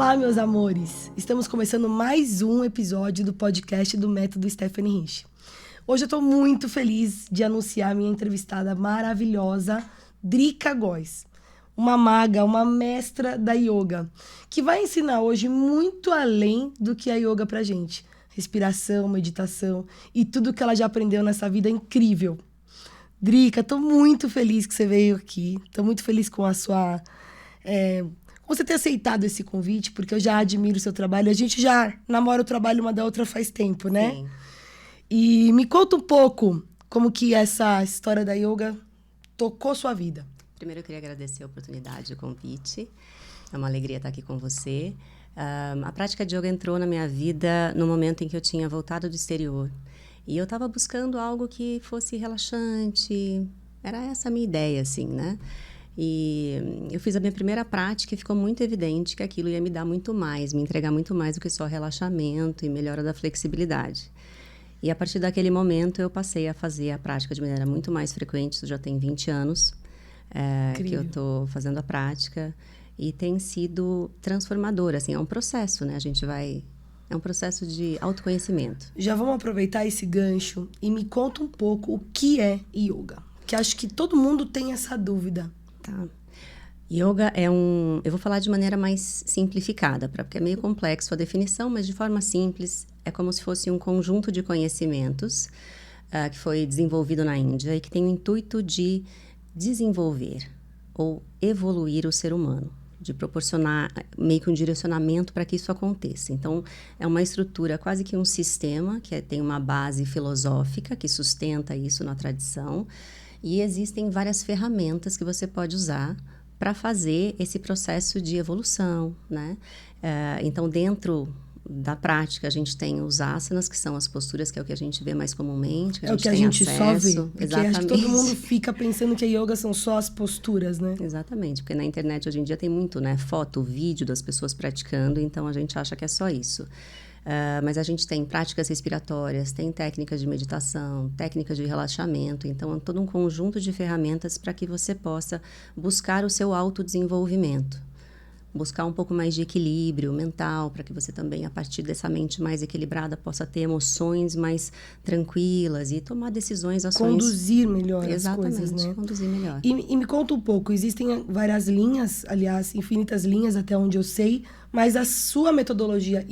Olá, meus amores! Estamos começando mais um episódio do podcast do Método Stephanie Hinch. Hoje eu estou muito feliz de anunciar minha entrevistada maravilhosa, Drica Góes, uma maga, uma mestra da yoga, que vai ensinar hoje muito além do que a yoga pra gente. Respiração, meditação e tudo que ela já aprendeu nessa vida incrível. Drica, estou muito feliz que você veio aqui. Estou muito feliz com a sua... você ter aceitado esse convite, porque eu já admiro o seu trabalho. A gente já namora o trabalho uma da outra faz tempo, né? Sim. E me conta um pouco como que essa história da yoga tocou sua vida. Primeiro, eu queria agradecer a oportunidade, o convite. É uma alegria estar aqui com você. A prática de yoga entrou na minha vida no momento em que eu tinha voltado do exterior. E eu estava buscando algo que fosse relaxante. Era essa a minha ideia, assim, né? E eu fiz a minha primeira prática e ficou muito evidente que aquilo ia me dar muito mais, me entregar muito mais do que só relaxamento e melhora da flexibilidade. E a partir daquele momento eu passei a fazer a prática de maneira muito mais frequente. Isso já tem 20 anos que eu estou fazendo a prática e tem sido transformador. Assim, é um processo, né? É um processo de autoconhecimento. Já vamos aproveitar esse gancho e me conta um pouco o que é yoga. Que acho que todo mundo tem essa dúvida. Tá. Yoga eu vou falar de maneira mais simplificada, porque é meio complexo a definição, mas de forma simples, é como se fosse um conjunto de conhecimentos que foi desenvolvido na Índia e que tem o intuito de desenvolver ou evoluir o ser humano, de proporcionar meio que um direcionamento para que isso aconteça. Então, é uma estrutura, quase que um sistema, que tem uma base filosófica que sustenta isso na tradição, e existem várias ferramentas que você pode usar para fazer esse processo de evolução, né? Então, dentro da prática, a gente tem os asanas, que são as posturas, que é o que a gente vê mais comumente, que é o que a gente só vê. Porque Exatamente. acho que todo mundo fica pensando que a yoga são só as posturas, né? Exatamente, porque na internet hoje em dia tem muito, né? Foto, vídeo das pessoas praticando, então a gente acha que é só isso. Mas a gente tem práticas respiratórias, tem técnicas de meditação, técnicas de relaxamento. Então, é todo um conjunto de ferramentas para que você possa buscar o seu autodesenvolvimento. Buscar um pouco mais de equilíbrio mental, para que você também, a partir dessa mente mais equilibrada, possa ter emoções mais tranquilas e tomar decisões, ações... Conduzir melhor Exatamente, as coisas, né? Conduzir melhor. E me conta um pouco, existem várias linhas, aliás, infinitas linhas até onde eu sei, mas a sua metodologia,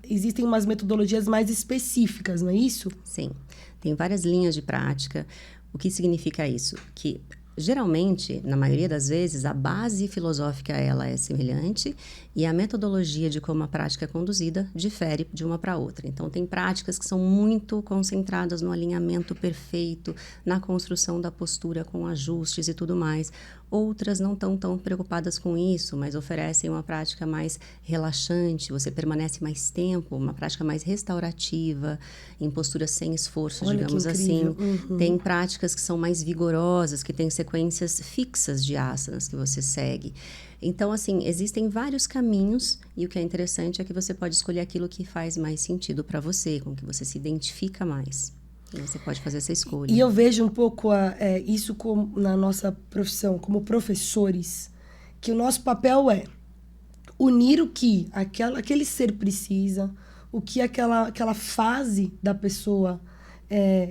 existem umas metodologias mais específicas, não é isso? Sim, tem várias linhas de prática. O que significa isso? Que... geralmente, na maioria das vezes, a base filosófica ela é semelhante e a metodologia de como a prática é conduzida difere de uma para outra. Então, tem práticas que são muito concentradas no alinhamento perfeito, na construção da postura com ajustes e tudo mais. Outras não estão tão preocupadas com isso, mas oferecem uma prática mais relaxante, você permanece mais tempo, uma prática mais restaurativa, em posturas sem esforço, Olha, digamos assim. Tem práticas que são mais vigorosas, que têm sequências fixas de asanas que você segue. Então, assim, existem vários caminhos e o que é interessante é que você pode escolher aquilo que faz mais sentido para você, com que você se identifica mais. E você pode fazer essa escolha. E eu vejo um pouco isso na nossa profissão, como professores, que o nosso papel é unir o que aquele ser precisa, o que aquela fase da pessoa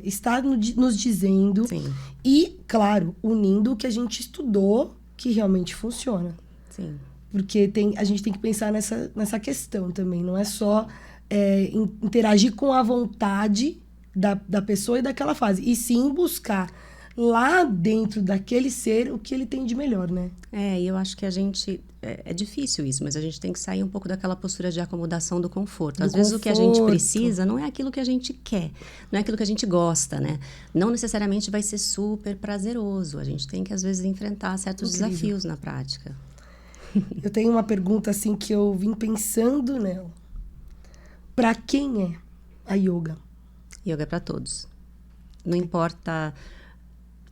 está nos dizendo. Sim. E, claro, unindo o que a gente estudou que realmente funciona. Sim. Porque a gente tem que pensar nessa questão também. Não é só interagir com a vontade da pessoa e daquela fase. E sim buscar lá dentro daquele ser o que ele tem de melhor, né? E eu acho que a gente... É difícil isso, mas a gente tem que sair um pouco daquela postura de acomodação do conforto. Às vezes o que a gente precisa não é aquilo que a gente quer, não é aquilo que a gente gosta, né? Não necessariamente vai ser super prazeroso. A gente tem que, às vezes, enfrentar certos desafios na prática. Eu tenho uma pergunta, assim, que eu vim pensando nela. Para quem é a yoga? Yoga é para todos. Não importa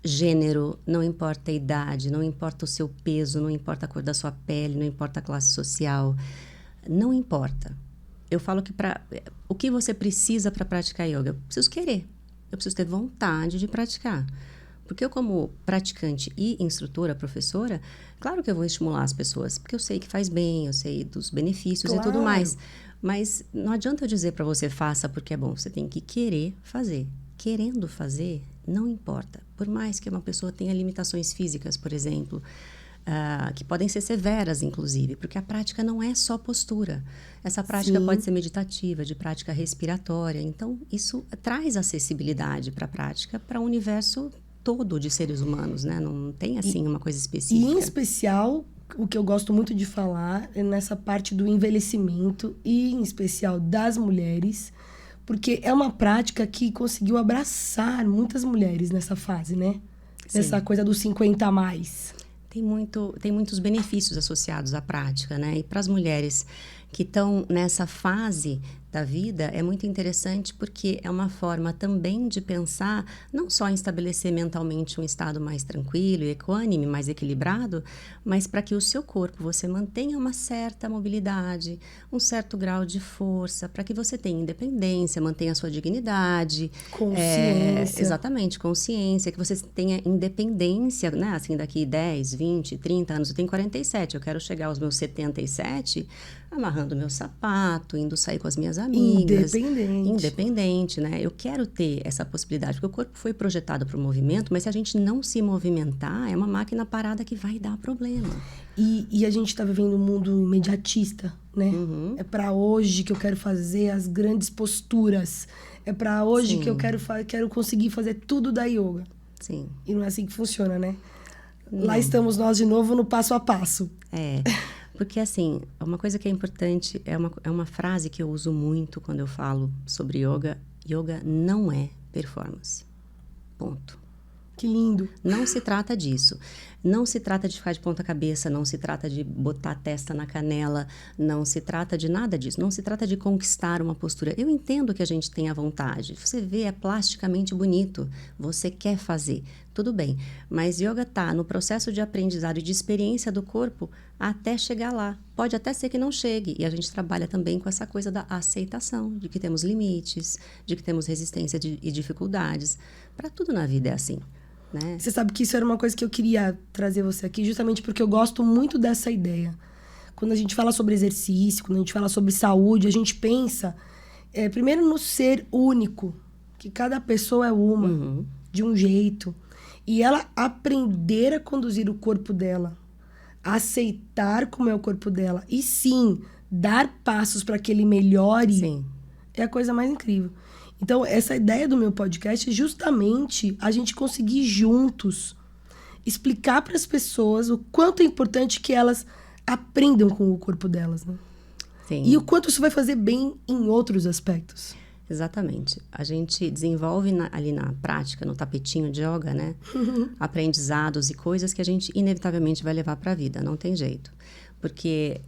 gênero, não importa a idade, não importa o seu peso, não importa a cor da sua pele, não importa a classe social. Não importa. Eu falo que o que você precisa para praticar yoga? Eu preciso querer. Eu preciso ter vontade de praticar. Porque eu, como praticante e instrutora, professora, claro que eu vou estimular as pessoas, porque eu sei que faz bem, eu sei dos benefícios e tudo mais. Mas não adianta eu dizer para você faça porque é bom, você tem que querer fazer. Querendo fazer, não importa. Por mais que uma pessoa tenha limitações físicas, por exemplo, que podem ser severas, inclusive, porque a prática não é só postura. Essa prática Sim. pode ser meditativa, de prática respiratória. Então, isso traz acessibilidade para a prática, para o universo todo de seres humanos, né? Não tem, assim, uma coisa E, específica. em especial, o que eu gosto muito de falar é nessa parte do envelhecimento e, em especial, das mulheres, porque é uma prática que conseguiu abraçar muitas mulheres nessa fase, né? Nessa Sim. coisa dos 50 a mais. Tem muitos benefícios associados à prática, né? E para as mulheres que estão nessa fase da vida, é muito interessante porque é uma forma também de pensar, não só em estabelecer mentalmente um estado mais tranquilo e equânime, mais equilibrado, mas para que o seu corpo, você mantenha uma certa mobilidade, um certo grau de força, para que você tenha independência, mantenha a sua dignidade. Consciência. Exatamente, consciência, que você tenha independência, né? Assim, daqui 10, 20, 30 anos, eu tenho 47, eu quero chegar aos meus 77 amarrando meu sapato, indo sair com as minhas amigas. Independente, né? Eu quero ter essa possibilidade, porque o corpo foi projetado para o movimento, mas se a gente não se movimentar, é uma máquina parada que vai dar problema. E a gente está vivendo um mundo imediatista, né? Uhum. É para hoje que eu quero fazer as grandes posturas. É para hoje Sim. que eu quero conseguir fazer tudo da yoga. Sim. E não é assim que funciona, né? Não. Lá estamos nós de novo no passo a passo. Porque assim, uma coisa que é importante, é uma frase que eu uso muito quando eu falo sobre yoga. Yoga não é performance. Ponto. Que lindo. Não se trata disso. Não se trata de ficar de ponta cabeça, não se trata de botar a testa na canela, não se trata de nada disso. Não se trata de conquistar uma postura. Eu entendo que a gente tenha vontade. Você vê, é plasticamente bonito. Você quer fazer. Tudo bem. Mas yoga está no processo de aprendizado e de experiência do corpo até chegar lá. Pode até ser que não chegue. E a gente trabalha também com essa coisa da aceitação, de que temos limites, de que temos resistência e dificuldades. Para tudo na vida é assim. Né? Você sabe que isso era uma coisa que eu queria trazer você aqui, justamente porque eu gosto muito dessa ideia. Quando a gente fala sobre exercício, quando a gente fala sobre saúde, a gente pensa, primeiro, no ser único, que cada pessoa é uma, de um jeito. E ela aprender a conduzir o corpo dela, a aceitar como é o corpo dela, e sim, dar passos para que ele melhore, Sim. É a coisa mais incrível. Então, essa ideia do meu podcast é justamente a gente conseguir juntos explicar para as pessoas o quanto é importante que elas aprendam com o corpo delas, né? Sim. E o quanto isso vai fazer bem em outros aspectos. Exatamente. A gente desenvolve ali na prática, no tapetinho de yoga, né? Aprendizados e coisas que a gente inevitavelmente vai levar para a vida, não tem jeito. Porque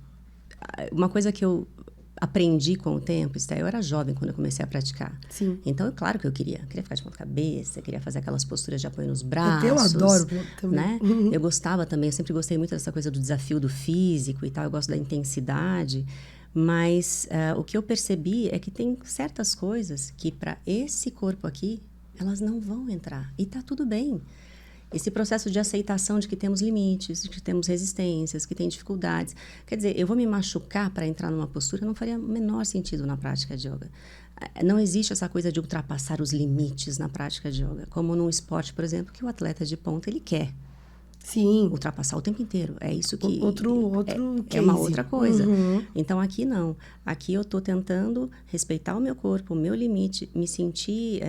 uma coisa que eu aprendi com o tempo, eu era jovem quando eu comecei a praticar. Sim. Então, claro que eu queria ficar de ponta cabeça, queria fazer aquelas posturas de apoio nos braços. Eu adoro também. Né? Eu gostava também, eu sempre gostei muito dessa coisa do desafio do físico e tal, eu gosto da intensidade. Mas o que eu percebi é que tem certas coisas que para esse corpo aqui, elas não vão entrar. E tá tudo bem. Esse processo de aceitação de que temos limites, de que temos resistências, que tem dificuldades. Quer dizer, eu vou me machucar para entrar numa postura, não faria o menor sentido na prática de yoga. Não existe essa coisa de ultrapassar os limites na prática de yoga. Como num esporte, por exemplo, que o atleta de ponta, ele quer. Sim. Ultrapassar o tempo inteiro. É isso que... Outro é uma case. outra coisa. Então, aqui não. Aqui eu estou tentando respeitar o meu corpo, o meu limite, me sentir...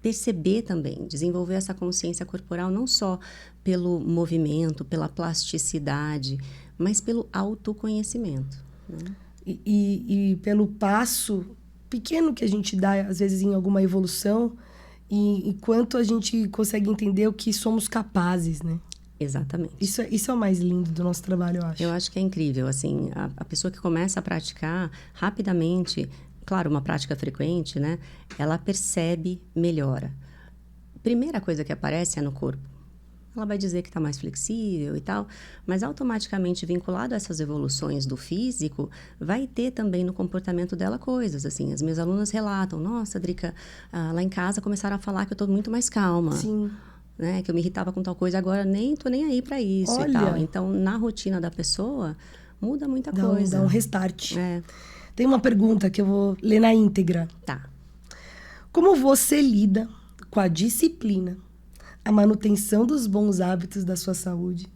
perceber também, desenvolver essa consciência corporal não só pelo movimento, pela plasticidade, mas pelo autoconhecimento. Né? E pelo passo pequeno que a gente dá, às vezes, em alguma evolução, e quanto a gente consegue entender o que somos capazes, né? Exatamente. Isso é o mais lindo do nosso trabalho, eu acho. Eu acho que é incrível, assim, a pessoa que começa a praticar rapidamente, claro, uma prática frequente, né? Ela percebe melhora. Primeira coisa que aparece é no corpo. Ela vai dizer que está mais flexível e tal, mas automaticamente vinculado a essas evoluções do físico, vai ter também no comportamento dela coisas, assim. As minhas alunas relatam, nossa, Drica, lá em casa começaram a falar que eu estou muito mais calma. Sim. né? Que eu me irritava com tal coisa, agora nem tô nem aí para isso e Olha. tal. Então, na rotina da pessoa, muda muita coisa. Dá um restart. É, Tem uma pergunta que eu vou ler na íntegra. tá. Como você lida com a disciplina, a manutenção dos bons hábitos da sua saúde?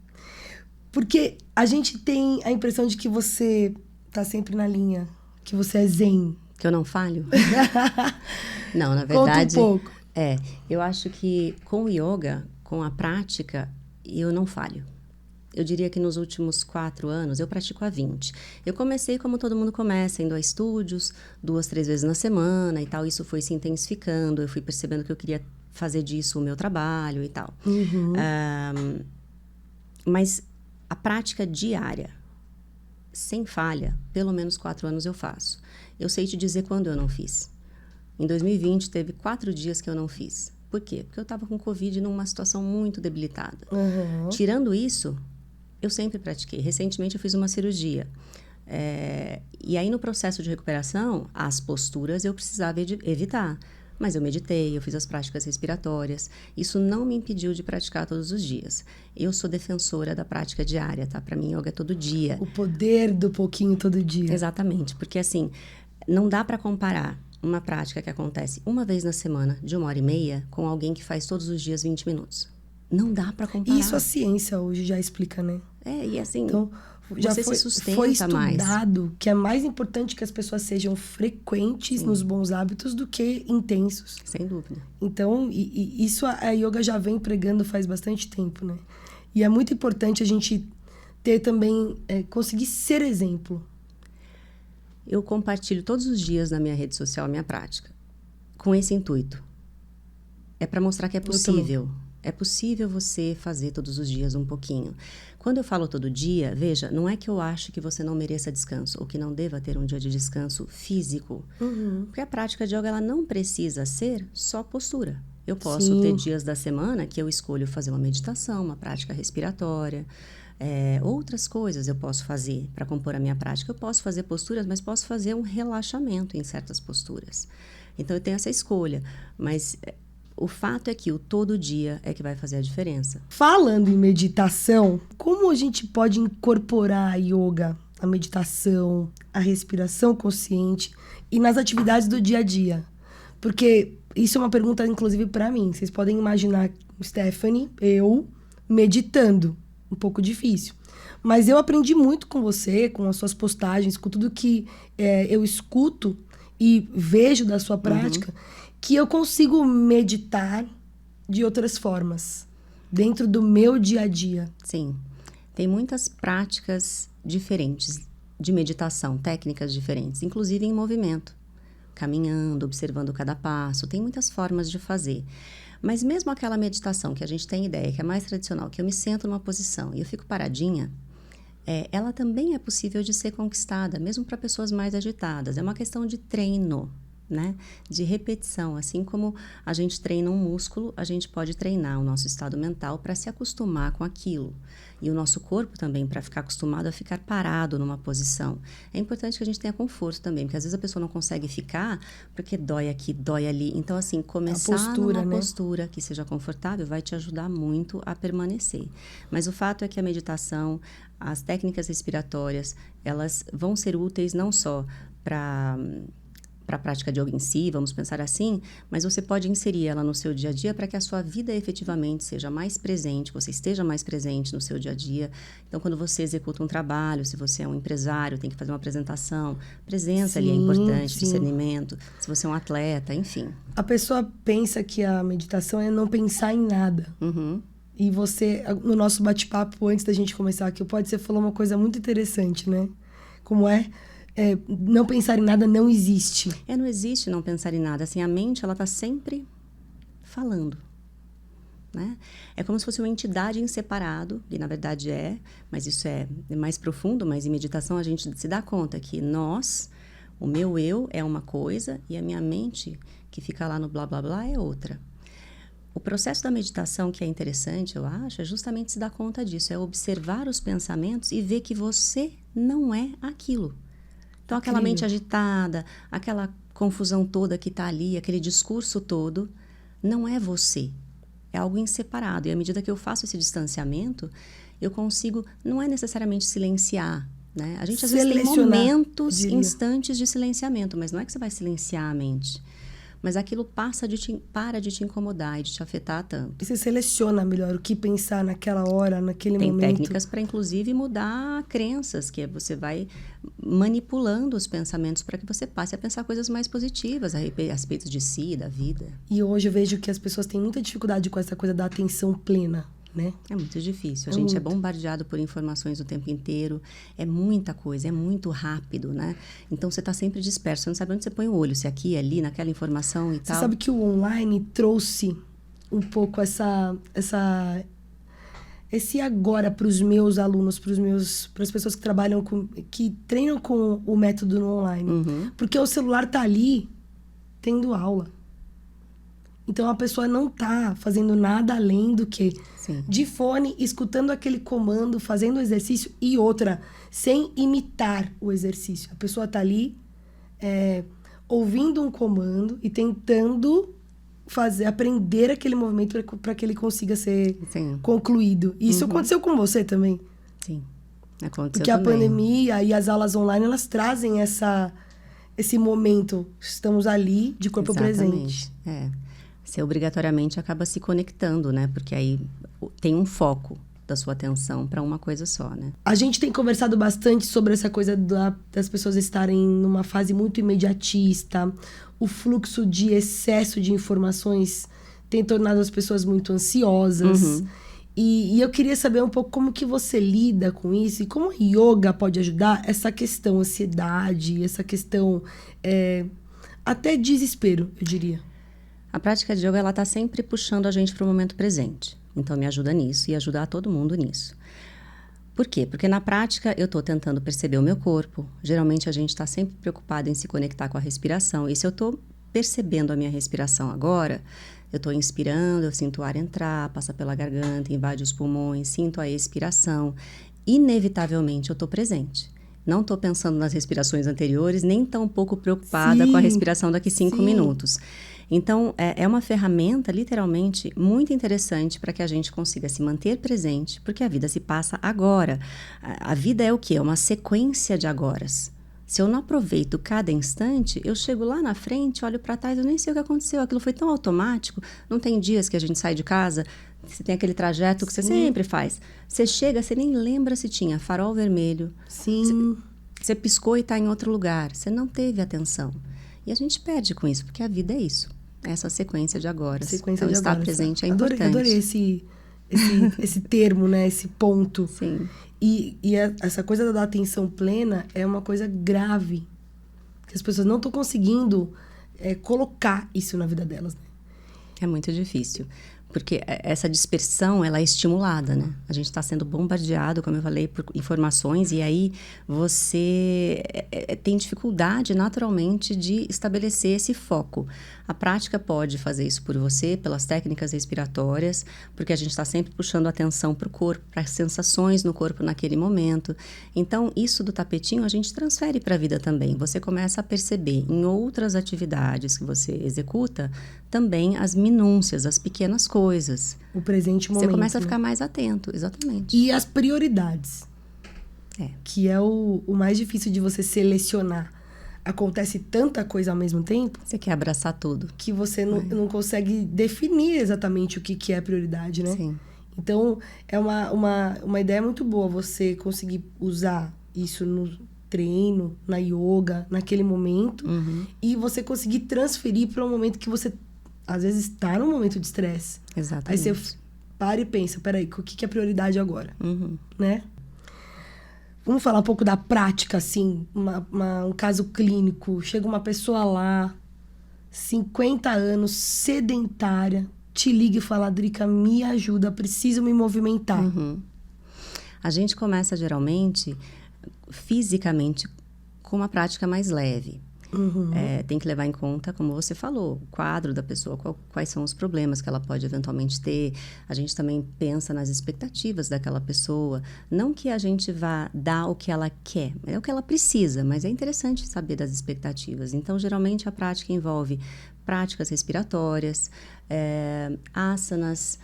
Porque a gente tem a impressão de que você tá sempre na linha, que você é zen. Que eu não falho? Não, na verdade... Conta um pouco. Eu acho que com o yoga, com a prática, eu não falho. Eu diria que nos últimos 4 anos, eu pratico há 20. Eu comecei como todo mundo começa, indo a estúdios, 2, 3 vezes na semana e tal. Isso foi se intensificando, eu fui percebendo que eu queria fazer disso o meu trabalho e tal. Mas a prática diária, sem falha, pelo menos 4 anos eu faço. Eu sei te dizer quando eu não fiz. Em 2020, teve 4 dias que eu não fiz. Por quê? Porque eu estava com Covid numa situação muito debilitada. Tirando isso, eu sempre pratiquei. Recentemente, eu fiz uma cirurgia. E aí, no processo de recuperação, as posturas eu precisava evitar. Mas eu meditei, eu fiz as práticas respiratórias. Isso não me impediu de praticar todos os dias. Eu sou defensora da prática diária, tá? Para mim, yoga é todo dia. O poder do pouquinho todo dia. Exatamente. Porque, assim, não dá para comparar uma prática que acontece uma vez na semana, de 1h30, com alguém que faz todos os dias 20 minutos. Não dá para comparar. Isso a ciência hoje já explica, né? E assim, então, já você se sustenta foi estudado mais. que é mais importante que as pessoas sejam frequentes nos bons hábitos do que intensos. Sem dúvida. Então, isso a yoga já vem pregando faz bastante tempo, né? E é muito importante a gente ter também, conseguir ser exemplo. Eu compartilho todos os dias na minha rede social a minha prática, com esse intuito. É para mostrar que é possível. É possível você fazer todos os dias um pouquinho. Quando eu falo todo dia, veja, não é que eu acho que você não mereça descanso ou que não deva ter um dia de descanso físico. Porque a prática de yoga ela não precisa ser só postura. Eu posso ter dias da semana que eu escolho fazer uma meditação, uma prática respiratória. Outras coisas eu posso fazer para compor a minha prática. Eu posso fazer posturas, mas posso fazer um relaxamento em certas posturas. Então, eu tenho essa escolha. Mas o fato é que o todo dia é que vai fazer a diferença. Falando em meditação, como a gente pode incorporar a yoga, a meditação, a respiração consciente e nas atividades do dia a dia? Porque isso é uma pergunta, inclusive, para mim. Vocês podem imaginar, Stephanie, eu meditando. Um pouco difícil. Mas eu aprendi muito com você, com as suas postagens, com tudo que eu escuto e vejo da sua prática, que eu consigo meditar de outras formas, dentro do meu dia a dia. Sim. Tem muitas práticas diferentes de meditação, técnicas diferentes, inclusive em movimento. Caminhando, observando cada passo. Tem muitas formas de fazer. Mas mesmo aquela meditação que a gente tem ideia, que é mais tradicional, que eu me sento numa posição e eu fico paradinha, ela também é possível de ser conquistada, mesmo para pessoas mais agitadas. É uma questão de treino, né? De repetição. Assim como a gente treina um músculo, a gente pode treinar o nosso estado mental para se acostumar com aquilo. E o nosso corpo também, para ficar acostumado a ficar parado numa posição. É importante que a gente tenha conforto também, porque às vezes a pessoa não consegue ficar porque dói aqui, dói ali. Então, assim, começar numa postura que seja confortável vai te ajudar muito a permanecer. Mas o fato é que a meditação, as técnicas respiratórias, elas vão ser úteis não só para a prática de yoga em si, vamos pensar assim, mas você pode inserir ela no seu dia a dia para que a sua vida efetivamente seja mais presente, você esteja mais presente no seu dia a dia. Então, quando você executa um trabalho, se você é um empresário, tem que fazer uma apresentação, presença ali é importante, discernimento, se você é um atleta, enfim. A pessoa pensa que a meditação é não pensar em nada. E você, no nosso bate-papo, antes da gente começar aqui, você falou uma coisa muito interessante, né? Como não pensar em nada não existe. Não existe não pensar em nada. Assim, a mente, ela tá sempre falando, né? É como se fosse uma entidade em separado, e na verdade mas isso é mais profundo, mas em meditação a gente se dá conta que o meu eu é uma coisa e a minha mente, que fica lá no blá blá blá, é outra. O processo da meditação que é interessante, eu acho, é justamente se dar conta disso, é observar os pensamentos e ver que você não é aquilo. Então, aquela mente agitada, aquela confusão toda que está ali, aquele discurso todo, não é você. é algo inseparado. E à medida que eu faço esse distanciamento, eu consigo, não é necessariamente silenciar, né? A gente às vezes tem momentos, instantes de silenciamento, mas não é que você vai silenciar a mente. Mas aquilo para de te incomodar e de te afetar tanto. E você seleciona melhor o que pensar naquela hora, naquele momento. Tem técnicas para, inclusive, mudar crenças, que você vai manipulando os pensamentos para que você passe a pensar coisas mais positivas a respeito de si, da vida. E hoje eu vejo que as pessoas têm muita dificuldade com essa coisa da atenção plena, né? É muito difícil. A gente é bombardeado por informações o tempo inteiro. É muita coisa, é muito rápido, né? Então, você está sempre disperso. Você não sabe onde você põe o olho. Se aqui, ali, naquela informação e tal. Você sabe que o online trouxe um pouco esse agora para os meus alunos, para as pessoas que trabalham que treinam com o método no online. Uhum. Porque o celular tá ali tendo aula. Então, a pessoa não tá fazendo nada além do que de fone, escutando aquele comando, fazendo o exercício e outra, sem imitar o exercício. A pessoa tá ali ouvindo um comando e tentando aprender aquele movimento para que ele consiga ser concluído. E isso aconteceu com você também? Sim, aconteceu porque também. A pandemia e as aulas online, elas trazem esse momento. Estamos ali, de corpo presente. Você obrigatoriamente acaba se conectando, né? Porque aí tem um foco da sua atenção para uma coisa só, né? A gente tem conversado bastante sobre essa coisa das pessoas estarem numa fase muito imediatista. O fluxo de excesso de informações tem tornado as pessoas muito ansiosas. Uhum. E eu queria saber um pouco como que você lida com isso e como a yoga pode ajudar essa questão ansiedade, essa questão até desespero, eu diria. A prática de yoga, ela está sempre puxando a gente para o momento presente. Então, me ajuda nisso e ajuda a todo mundo nisso. Por quê? Porque na prática, eu estou tentando perceber o meu corpo. Geralmente, a gente está sempre preocupado em se conectar com a respiração. E se eu estou percebendo a minha respiração agora, eu estou inspirando, eu sinto o ar entrar, passa pela garganta, invade os pulmões, sinto a expiração. Inevitavelmente, eu estou presente. Não estou pensando nas respirações anteriores, nem tão pouco preocupada com a respiração daqui 5 minutos. Então, é uma ferramenta, literalmente, muito interessante para que a gente consiga se manter presente, porque a vida se passa agora. A vida é o quê? É uma sequência de agoras. Se eu não aproveito cada instante, eu chego lá na frente, olho para trás, eu nem sei o que aconteceu. Aquilo foi tão automático. Não tem dias que a gente sai de casa, você tem aquele trajeto que você sempre faz. Você chega, você nem lembra se tinha farol vermelho. Sim. Você piscou e está em outro lugar. Você não teve atenção. E a gente perde com isso, porque a vida é isso. Essa sequência de agora. Então, estar presente é importante. Adorei esse termo, né? Esse ponto. Sim. E essa coisa da atenção plena é uma coisa grave. Que as pessoas não estão conseguindo colocar isso na vida delas, né? É muito difícil. Porque essa dispersão, ela é estimulada, né? A gente está sendo bombardeado, como eu falei, por informações. E aí, você tem dificuldade, naturalmente, de estabelecer esse foco. A prática pode fazer isso por você, pelas técnicas respiratórias, porque a gente está sempre puxando a atenção para o corpo, para as sensações no corpo naquele momento. Então, isso do tapetinho, a gente transfere para a vida também. Você começa a perceber em outras atividades que você executa, também as minúcias, as pequenas coisas. O presente momento. Você começa a ficar mais atento, exatamente. E as prioridades. Que é o mais difícil de você selecionar. Acontece tanta coisa ao mesmo tempo. Você quer abraçar tudo. Que você não consegue definir exatamente o que é prioridade, né? Sim. Então, é uma ideia muito boa você conseguir usar isso no treino, na yoga, naquele momento. Uhum. E você conseguir transferir para um momento que você, às vezes, está num momento de estresse. Exatamente. Aí você para e pensa, peraí, o que é prioridade agora? Uhum. Né? Vamos falar um pouco da prática, assim, um caso clínico. Chega uma pessoa lá, 50 anos, sedentária, te liga e fala, Drica, me ajuda, preciso me movimentar. Uhum. A gente começa, geralmente, fisicamente, com uma prática mais leve. Uhum. Tem que levar em conta, como você falou, o quadro da pessoa, quais são os problemas que ela pode eventualmente ter. A gente também pensa nas expectativas daquela pessoa. Não que a gente vá dar o que ela quer, é o que ela precisa, mas é interessante saber das expectativas. Então, geralmente, a prática envolve práticas respiratórias, asanas,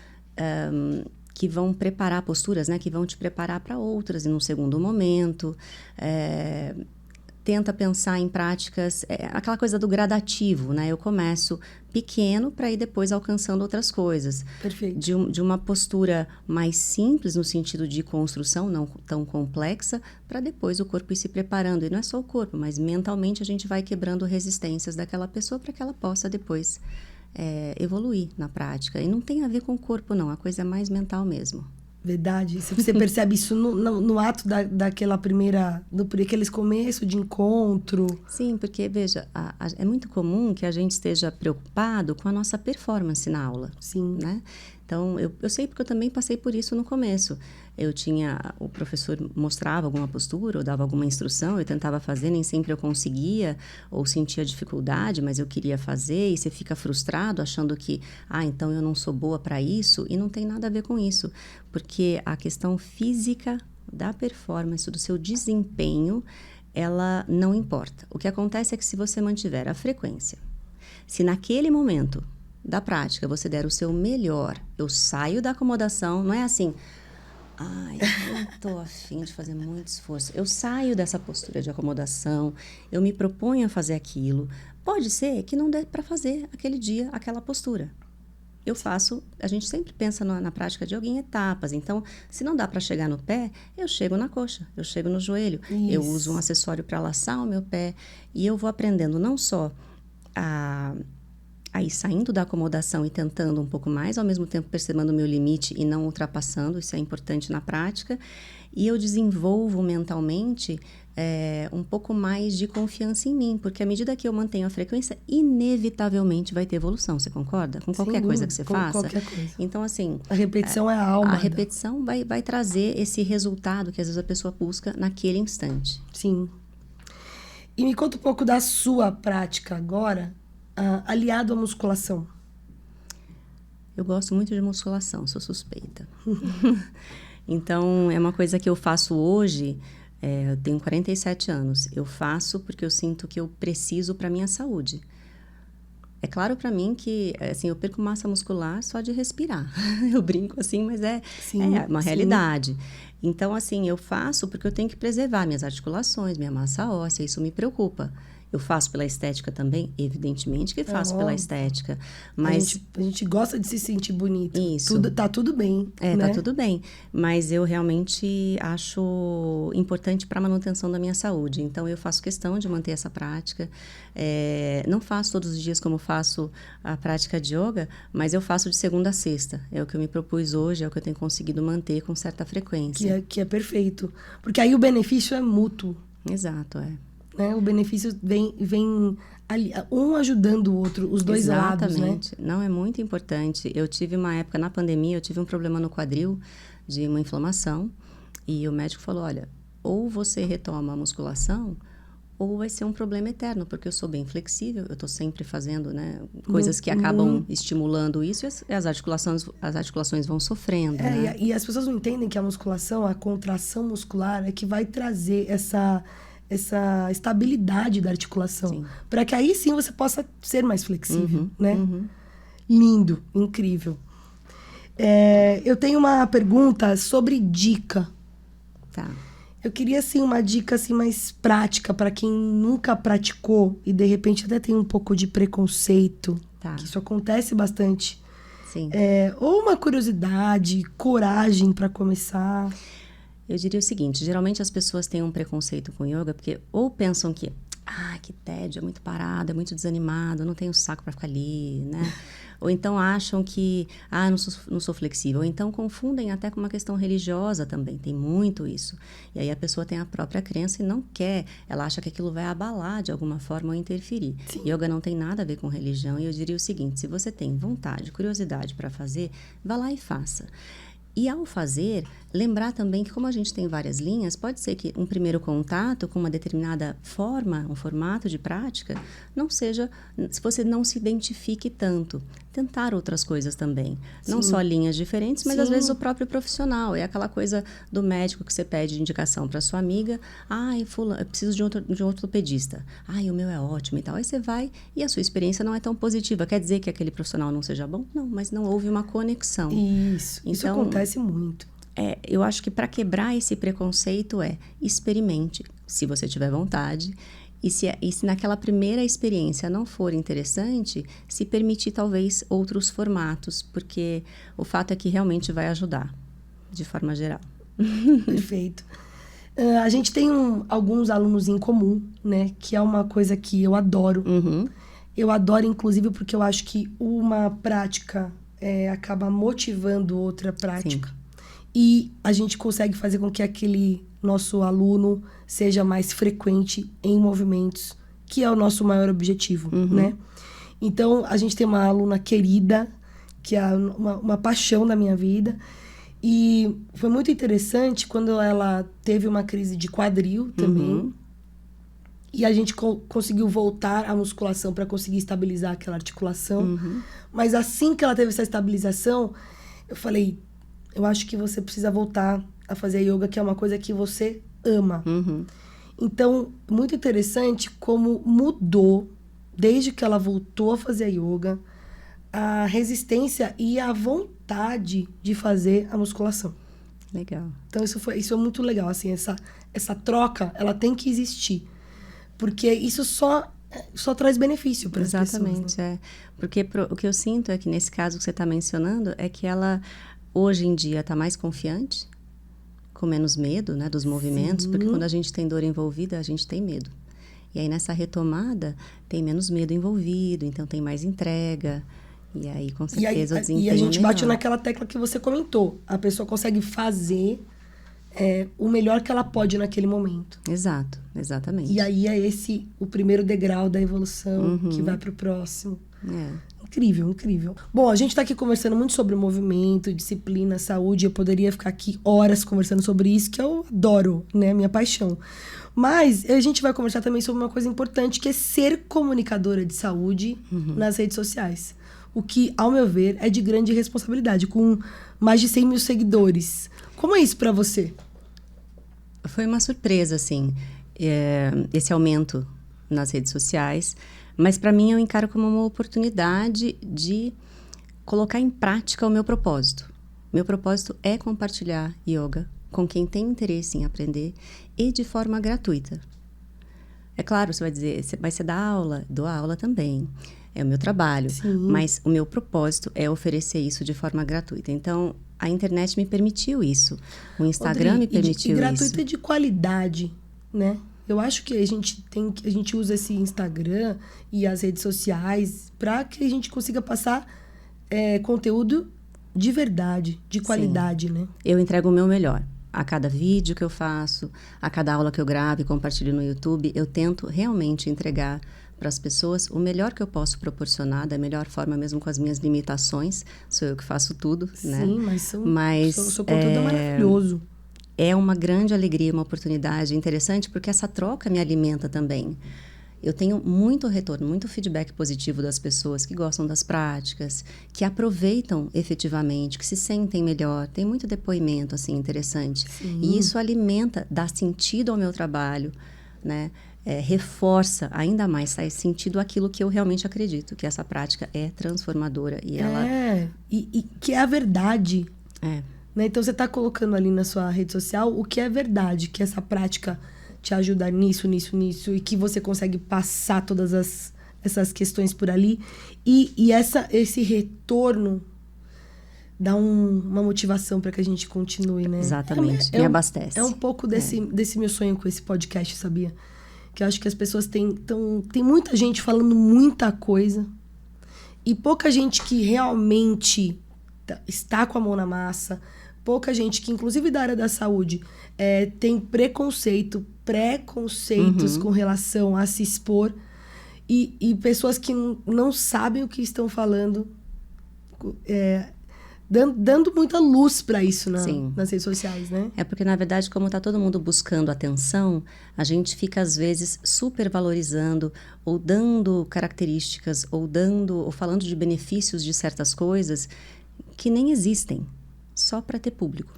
que vão preparar posturas, né, que vão te preparar para outras em um segundo momento. Tenta pensar em práticas, aquela coisa do gradativo, né? Eu começo pequeno para ir depois alcançando outras coisas. Perfeito. De uma postura mais simples, no sentido de construção, não tão complexa, para depois o corpo ir se preparando. E não é só o corpo, mas mentalmente a gente vai quebrando resistências daquela pessoa para que ela possa depois evoluir na prática. E não tem a ver com o corpo, não. A coisa é mais mental mesmo. Verdade. Você percebe isso no ato daquela primeira... Daqueles começos de encontro. Sim, porque, veja, é muito comum que a gente esteja preocupado com a nossa performance na aula. Sim. Né? Então, eu sei porque eu também passei por isso no começo. O professor mostrava alguma postura, ou dava alguma instrução, eu tentava fazer, nem sempre eu conseguia, ou sentia dificuldade, mas eu queria fazer, e você fica frustrado achando que, então eu não sou boa para isso, e não tem nada a ver com isso, porque a questão física da performance, do seu desempenho, ela não importa. O que acontece é que se você mantiver a frequência, se naquele momento da prática você der o seu melhor, eu saio da acomodação, não é assim... eu não estou afim de fazer muito esforço. Eu saio dessa postura de acomodação, eu me proponho a fazer aquilo. Pode ser que não dê para fazer aquele dia, aquela postura. Eu faço, a gente sempre pensa na prática de yoga em etapas. Então, se não dá para chegar no pé, eu chego na coxa, eu chego no joelho. Isso. Eu uso um acessório para laçar o meu pé. E eu vou aprendendo não só aí saindo da acomodação e tentando um pouco mais, ao mesmo tempo percebendo o meu limite e não ultrapassando, isso é importante na prática. E eu desenvolvo mentalmente um pouco mais de confiança em mim, porque à medida que eu mantenho a frequência, inevitavelmente vai ter evolução, você concorda? Com qualquer coisa que você faça. Qualquer coisa. Então, assim... A repetição é a alma. A repetição vai trazer esse resultado que às vezes a pessoa busca naquele instante. Sim. E me conta um pouco da sua prática agora, aliado à musculação. Eu gosto muito de musculação, sou suspeita. Então, é uma coisa que eu faço hoje, eu tenho 47 anos. Eu faço porque eu sinto que eu preciso para a minha saúde. É claro para mim que, assim, eu perco massa muscular só de respirar. Eu brinco assim, mas é uma realidade. Então, assim, eu faço porque eu tenho que preservar minhas articulações, minha massa óssea, isso me preocupa. Eu faço pela estética também? Evidentemente que faço pela estética. Mas a gente gosta de se sentir bonito. Isso. Tá tudo bem. Né? Tá tudo bem. Mas eu realmente acho importante para a manutenção da minha saúde. Então, eu faço questão de manter essa prática. Não faço todos os dias como faço a prática de yoga, mas eu faço de segunda a sexta. É o que eu me propus hoje, é o que eu tenho conseguido manter com certa frequência. Que é perfeito. Porque aí o benefício é mútuo. Exato, Né? O benefício vem ali, um ajudando o outro, os dois lados, né? Exatamente. Não, é muito importante. Eu tive uma época, na pandemia, eu tive um problema no quadril, de uma inflamação, e o médico falou, olha, ou você retoma a musculação, ou vai ser um problema eterno, porque eu sou bem flexível, eu estou sempre fazendo, né, coisas que acabam estimulando isso, e as articulações vão sofrendo, né? E as pessoas não entendem que a musculação, a contração muscular, é que vai trazer essa estabilidade da articulação. Para que aí sim você possa ser mais flexível, né? Lindo, incrível. Eu tenho uma pergunta sobre dica. Tá. Eu queria, assim, uma dica assim, mais prática para quem nunca praticou e, de repente, até tem um pouco de preconceito. Tá. Que isso acontece bastante. Sim. Ou uma curiosidade, coragem para começar. Eu diria o seguinte, geralmente as pessoas têm um preconceito com yoga porque ou pensam que, que tédio, é muito parado, é muito desanimado, eu não tenho saco para ficar ali, né? Ou então acham que, não sou flexível. Ou então confundem até com uma questão religiosa também, tem muito isso. E aí a pessoa tem a própria crença e não quer, ela acha que aquilo vai abalar de alguma forma ou interferir. Sim. Yoga não tem nada a ver com religião e eu diria o seguinte, se você tem vontade, curiosidade para fazer, vá lá e faça. E ao fazer, lembrar também que como a gente tem várias linhas, pode ser que um primeiro contato com uma determinada forma, um formato de prática, não seja, se você não se identifique tanto. Tentar outras coisas também. Sim. Não só linhas diferentes, mas Sim. às vezes o próprio profissional. É aquela coisa do médico que você pede indicação para sua amiga. Eu preciso de um ortopedista. O meu é ótimo e tal. Aí você vai e a sua experiência não é tão positiva. Quer dizer que aquele profissional não seja bom? Não, mas não houve uma conexão. Isso acontece muito. Eu acho que para quebrar esse preconceito experimente, se você tiver vontade. E se naquela primeira experiência não for interessante, se permitir talvez outros formatos, porque o fato é que realmente vai ajudar, de forma geral. Perfeito. A gente tem alguns alunos em comum, né? Que é uma coisa que eu adoro. Uhum. Eu adoro, inclusive, porque eu acho que uma prática acaba motivando outra prática. Sim. E a gente consegue fazer com que aquele nosso aluno seja mais frequente em movimentos, que é o nosso maior objetivo, né? Então, a gente tem uma aluna querida, que é uma paixão da minha vida. E foi muito interessante quando ela teve uma crise de quadril também. E a gente conseguiu voltar à musculação para conseguir estabilizar aquela articulação. Mas assim que ela teve essa estabilização, eu falei, eu acho que você precisa voltar a fazer yoga, que é uma coisa que você ama. Então, muito interessante como mudou, desde que ela voltou a fazer a yoga, a resistência e a vontade de fazer a musculação. Legal. Então, isso é muito legal, assim, essa troca, ela tem que existir. Porque isso só traz benefício para as pessoas. Exatamente, Porque o que eu sinto é que, nesse caso que você está mencionando, é que ela, hoje em dia, está mais confiante, com menos medo, né, dos movimentos, porque quando a gente tem dor envolvida, a gente tem medo. E aí, nessa retomada, tem menos medo envolvido, então tem mais entrega. E aí, com certeza, o desempenho E a gente melhor. bate naquela tecla que você comentou. A pessoa consegue fazer o melhor que ela pode naquele momento. Exato, exatamente. E aí é esse o primeiro degrau da evolução que vai para o próximo. Incrível, incrível. Bom, a gente está aqui conversando muito sobre movimento, disciplina, saúde. Eu poderia ficar aqui horas conversando sobre isso, que eu adoro, né? Minha paixão. Mas a gente vai conversar também sobre uma coisa importante, que é ser comunicadora de saúde nas redes sociais. O que, ao meu ver, é de grande responsabilidade, com mais de 100 mil seguidores. Como é isso para você? Foi uma surpresa, assim, esse aumento nas redes sociais. Mas, para mim, eu encaro como uma oportunidade de colocar em prática o meu propósito. Meu propósito é compartilhar yoga com quem tem interesse em aprender e de forma gratuita. É claro, você vai dizer, vai ser dar aula? Dou aula também. É o meu trabalho. Sim. Mas o meu propósito é oferecer isso de forma gratuita. Então, a internet me permitiu isso. O Instagram me permitiu isso. E gratuita de qualidade, né? Eu acho que a gente usa esse Instagram e as redes sociais para que a gente consiga passar conteúdo de verdade, de qualidade, né? Eu entrego o meu melhor. A cada vídeo que eu faço, a cada aula que eu gravo e compartilho no YouTube, eu tento realmente entregar para as pessoas o melhor que eu posso proporcionar, da melhor forma, mesmo com as minhas limitações. Sou eu que faço tudo, né? Sim, mas seu conteúdo é maravilhoso. É uma grande alegria, uma oportunidade interessante, porque essa troca me alimenta também. Eu tenho muito retorno, muito feedback positivo das pessoas que gostam das práticas, que aproveitam efetivamente, que se sentem melhor. Tem muito depoimento, assim, interessante. Sim. E isso alimenta, dá sentido ao meu trabalho, né? Reforça ainda mais, faz sentido aquilo que eu realmente acredito, que essa prática é transformadora. E que é a verdade. Né? Então, você está colocando ali na sua rede social o que é verdade, que essa prática te ajuda nisso, e que você consegue passar todas essas questões por ali. E esse retorno dá uma motivação para que a gente continue, né? Exatamente, me abastece. É um pouco desse meu sonho com esse podcast, sabia? Que eu acho que as pessoas tem muita gente falando muita coisa e pouca gente que realmente está com a mão na massa, pouca gente que, inclusive da área da saúde, tem preconceitos com relação a se expor e pessoas que não sabem o que estão falando, dando muita luz para isso Sim. nas redes sociais, né? É porque, na verdade, como está todo mundo buscando atenção, a gente fica, às vezes, supervalorizando ou dando características ou falando de benefícios de certas coisas que nem existem, só para ter público.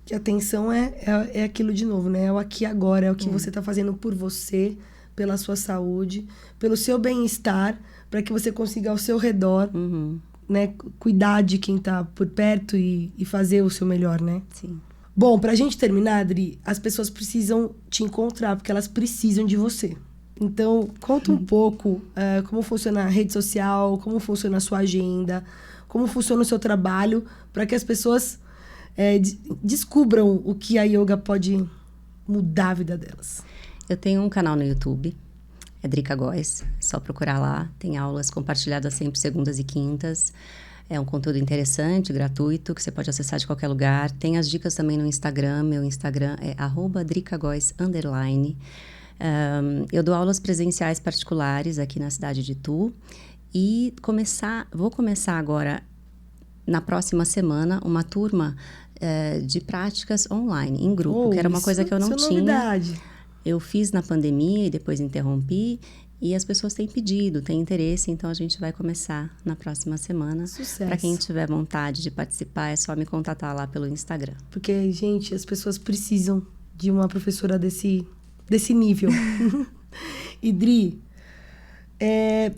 Que a atenção é aquilo de novo, né? É o aqui e agora, é o que você está fazendo por você, pela sua saúde, pelo seu bem-estar, para que você consiga ao seu redor... Né, cuidar de quem tá por perto e fazer o seu melhor, né? Sim. Bom, pra gente terminar, Adri, as pessoas precisam te encontrar, porque elas precisam de você. Então, conta um pouco como funciona a rede social, como funciona a sua agenda, como funciona o seu trabalho, para que as pessoas descubram o que a yoga pode mudar a vida delas. Eu tenho um canal no YouTube, é Drica Góes, é só procurar lá. Tem aulas compartilhadas sempre segundas e quintas. É um conteúdo interessante, gratuito, que você pode acessar de qualquer lugar. Tem as dicas também no Instagram. Meu Instagram é @dricagoes_. Eu dou aulas presenciais particulares aqui na cidade de Itu. E vou começar agora, na próxima semana, uma turma de práticas online, em grupo, que era uma coisa que eu não tinha. Novidade. Eu fiz na pandemia e depois interrompi, e as pessoas têm pedido, têm interesse, então a gente vai começar na próxima semana. Sucesso. Para quem tiver vontade de participar, é só me contatar lá pelo Instagram. Porque, gente, as pessoas precisam de uma professora desse nível. E Dri,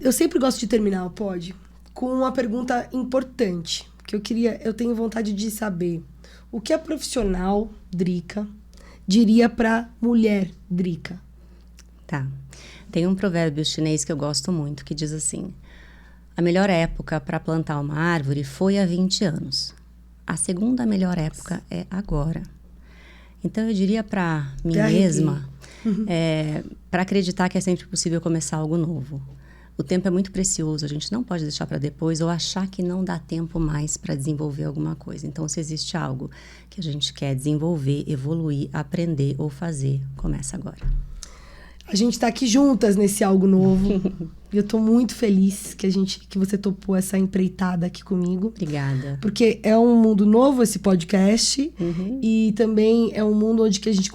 eu sempre gosto de terminar o pod com uma pergunta importante, que eu tenho vontade de saber o que a profissional Drica diria para mulher Drica. Tá. Tem um provérbio chinês que eu gosto muito, que diz assim: a melhor época para plantar uma árvore foi há 20 anos. A segunda melhor época é agora. Então, eu diria para mim mesma, para acreditar que é sempre possível começar algo novo. O tempo é muito precioso, a gente não pode deixar para depois ou achar que não dá tempo mais para desenvolver alguma coisa. Então, se existe algo que a gente quer desenvolver, evoluir, aprender ou fazer, começa agora. A gente tá aqui juntas nesse algo novo. E eu tô muito feliz que você topou essa empreitada aqui comigo. Obrigada. Porque é um mundo novo esse podcast. E também é um mundo onde que a gente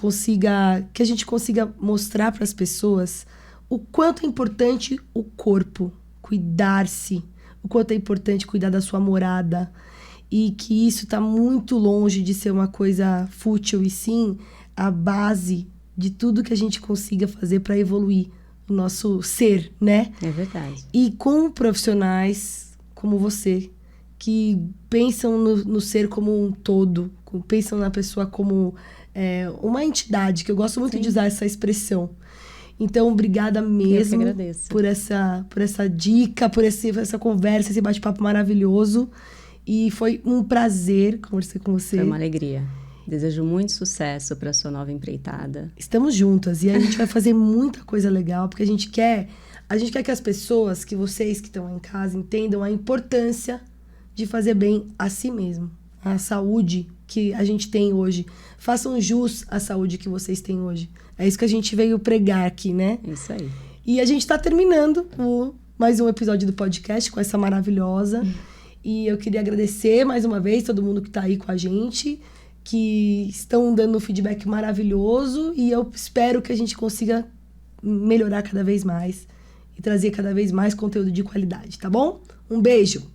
consiga mostrar para as pessoas o quanto é importante o corpo, cuidar-se, o quanto é importante cuidar da sua morada, e que isso está muito longe de ser uma coisa fútil, e sim a base de tudo que a gente consiga fazer para evoluir o nosso ser, né? É verdade. E com profissionais como você, que pensam no ser como um todo, pensam na pessoa como uma entidade, que eu gosto muito de usar essa expressão. Então, obrigada mesmo por essa dica, por essa conversa, esse bate-papo maravilhoso. E foi um prazer conversar com você. Foi uma alegria. Desejo muito sucesso para a sua nova empreitada. Estamos juntas e a gente vai fazer muita coisa legal, porque a gente quer que as pessoas, que vocês que estão em casa, entendam a importância de fazer bem a si mesmo. A saúde que a gente tem hoje. Façam jus à saúde que vocês têm hoje. É isso que a gente veio pregar aqui, né? Isso aí. E a gente está terminando mais um episódio do podcast com essa maravilhosa. E eu queria agradecer mais uma vez todo mundo que está aí com a gente, que estão dando um feedback maravilhoso. E eu espero que a gente consiga melhorar cada vez mais e trazer cada vez mais conteúdo de qualidade, tá bom? Um beijo!